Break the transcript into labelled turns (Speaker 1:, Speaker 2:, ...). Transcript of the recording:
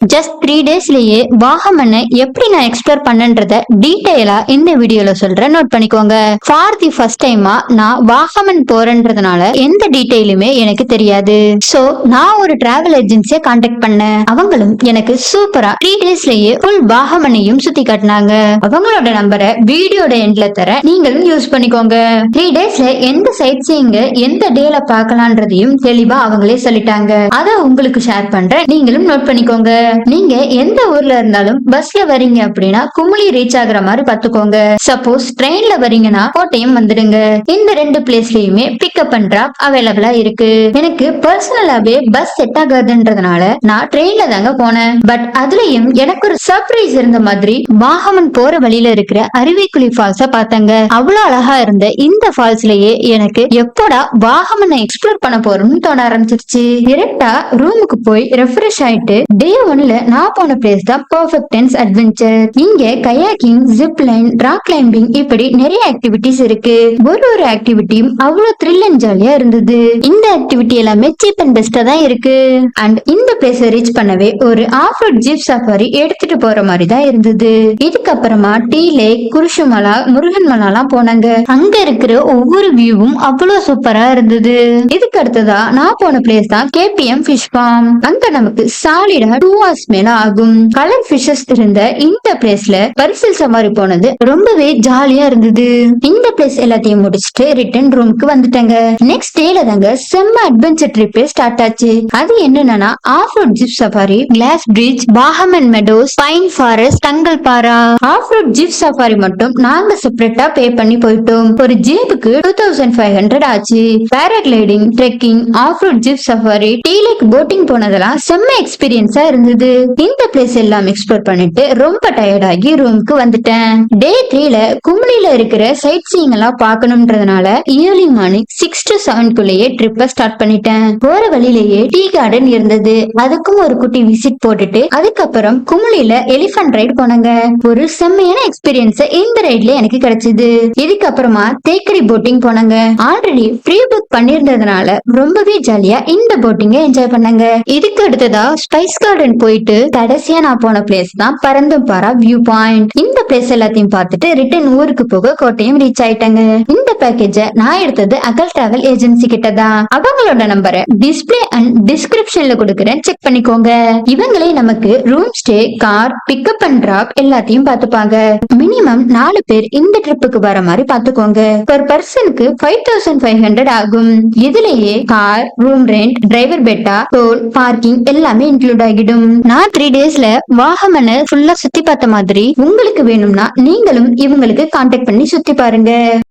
Speaker 1: Just 3 டேஸ்லயே வாகமனை எப்படி நான் explore பண்ணன்றத டீடைலா இந்த வீடியோல சொல்றேன், நோட் பண்ணிக்கோங்க. ஃபார் தி ஃபர்ஸ்ட் டைமா நான் வாகமன் போறேன்றதுனால எந்த டீடைலுமே எனக்கு தெரியாது. சோ நான் ஒரு டிராவல் ஏஜென்சியை கான்டாக்ட் பண்ணேன். அவங்களும் எனக்கு சூப்பரா 3 டேஸ்லயே ஃபுல் வாகமனையும் சுத்தி காட்டினாங்க. அவங்களோட நம்பரை வீடியோட எண்ட்ல தர, நீங்களும் யூஸ் பண்ணிக்கோங்க. 3 டேஸ்ல எந்த சைட் சீயிங் எந்த டேல பார்க்கலான்றதையும் தெளிவா அவங்களே சொல்லிட்டாங்க. அதை உங்களுக்கு ஷேர் பண்றேன், நீங்களும் நோட் பண்ணிக்கோங்க. நீங்க எந்த ஊர்ல இருந்தாலும் பஸ்ல வரீங்க அப்படின்னா குமுளி ரீச் ஆகுற மாதிரி பாத்துக்கோங்க. சப்போஸ் ட்ரெயின்ல வரீங்கன்னா கோட்டையம் வந்துடுங்க. இந்த 2 பிளேஸ்லயுமே பிக்கப் அண்ட் டிராப் அவைலபிளா இருக்கு. எனக்கு பர்சனலாவே பஸ் செட் ஆகாதுன்றதுனால நான் ட்ரெயின்ல தாங்க போனேன். பட் அதுலயும் எனக்கு ஒரு சர்ப்ரைஸ் இருந்த மாதிரி வாகமன் போற வழியில இருக்கிற அருவிக்குழி ஃபால்ஸ பார்த்தங்க. அவ்வளவு அழகா இருந்த இந்த ஃபால்ஸ்லயே எனக்கு எப்போடா வாகமனை எக்ஸ்ப்ளோர் பண்ண போறோம்னு தோண ஆரம்பிச்சிருச்சு. டிரெக்டா ரூமுக்கு போய் ரெஃப்ரெஷ் ஆயிட்டு டே 1ல நான் போன பிளேஸ் தான் பெர்ஃபெக்ட் டென்ஸ் அட்வென்ச்சர். இங்க kayaking, zip line, rock climbing இப்படி நிறைய ஆக்டிவிட்டிஸ் இருக்கு. ஒரு ஆக்டிவிட்டியும் அவ்வளவு த்ரில் அண்ட் ஜாலியா இருந்தது. இந்த ஆக்டிவிட்டி எல்லாமே சீப் அண்ட் பெஸ்டா தான் இருக்கு. அண்ட் இந்த பிளேஸ் ரீச் பண்ணவே ஒரு ஆஃப் ரோட் ஜீப் சஃபாரி எடுத்துட்டு போற மாதிரி தான் இருந்தது. இதுக்கப்புறமா டீ லேக், குருஷுமலா, முருகன் மலாலாம் போனாங்க. அங்க இருக்கிற ஒவ்வொரு வியூவும் அவ்வளவு சூப்பரா இருந்தது. இதுக்கு அடுத்ததா நான் போன பிளேஸ் தான் கேபிஎம் ஃபிஷ் ஃபார்ம். அங்க நமக்கு சாலிடா 2 hours மேல ஆகும். கலர் ஃபிஷஸ் இருந்த இந்த பிளேஸ்ல பரிசல் சவாரி போனது ரொம்பவே ஜாலியா இருந்தது. இந்த பிளேஸ் எல்லாத்தையும் முடிச்சுட்டு ரிட்டர்ன் ரூமுக்கு வந்துட்டாங்க. நெக்ஸ்ட் டேல தாங்க செம்ம அட்வென்ச்சர் ட்ரிப்பே ஸ்டார்ட் ஆச்சு. அது என்னன்னா off road jeep safari, glass bridge, Vagamon meadows, pine forest, Thangal Para. Off road jeep safari மட்டும் நாங்க செப்பரேட்டா பே பண்ணி போயிட்டோம். ஒரு ஜீப்புக்கு 2500 ஆச்சு. Paragliding, trekking, off road jeep safari, tea lake boating போனதெல்லாம் செம்ம எக்ஸ்பீரியன்ஸா இருந்தது. இந்த பிளேஸ் எல்லாம் எக்ஸ்ப்ளோர் பண்ணிட்டு ரொம்ப டயர்ட் ஆகி ரூமுக்கு வந்துட்டேன். டே 3ல குமுளில இருக்கிற சைட் சீயிங் எல்லாம் பார்க்கணும்ன்றதுனால இயர்லி மார்னிங் 6 to 7 குள்ளேயே ட்ரிப்ப ஸ்டார்ட் பண்ணிட்டேன். போற வழியிலேயே டீ கார்டன் இருந்தது. அதுக்கும் ஒரு குட்டி விசிட் போட்டுட்டு அதுக்கப்புறம் குமுளில எலிபென்ட் ரைடு போனாங்க. ஒரு செம்மையான எக்ஸ்பீரியன்ஸ் இந்த ரைட்ல எனக்கு கிடைச்சது. இதுக்கப்புறமா தேக்கடி போட்டிங் போனாங்க. ஆல்ரெடி ப்ரீ புக் பண்ணிருந்ததுனால ரொம்பவே ஜாலியா இந்த போட்டிங்க என்ஜாய் பண்ணாங்க. இதுக்கு அடுத்ததா ஸ்பைஸ் கார்டன் போயிட்டு கடைசியா நான் போன பிளேஸ் தான் பரந்தம்பாரா வியூ பாயிண்ட். இந்த பிளேஸ் எல்லாத்தையும் பார்த்துட்டு ரிட்டர்ன் ஊருக்கு போக கோட்டையும் ரீச் ஆயிட்டாங்க. இந்த பேக்கேஜ நான் எடுத்தது அகல் டிராவல் ஏஜென்சி கிட்ட தான். அவங்களோட நம்பரை டிஸ்பிளே அண்ட் டிஸ்கிரிப்ஷன்ல கொடுக்கறேன், செக் பண்ணிக்கோங்க. இவங்களே நமக்கு room stay, car, pickup and drop எல்லாத்தையும் பார்த்துப்பாங்க. மினிமம் 4 பேர் இந்த ட்ரிப்புக்கு வர மாதிரி பாத்துக்கோங்க. பெர் பர்சனுக்கு 5500 ஆகும். இதுலயே கார், ரூம் ரெண்ட், டிரைவர் பெட்டா, டோல், பார்க்கிங் எல்லாமே இன்க்ளூட் ஆகிடும். நான் 3 டேஸ்ல வாகமனை ஃபுல்லா சுத்தி பார்த்த மாதிரி உங்களுக்கு வேணும்னா நீங்களும் இவங்களுக்கு கான்டாக்ட் பண்ணி சுத்தி பாருங்க.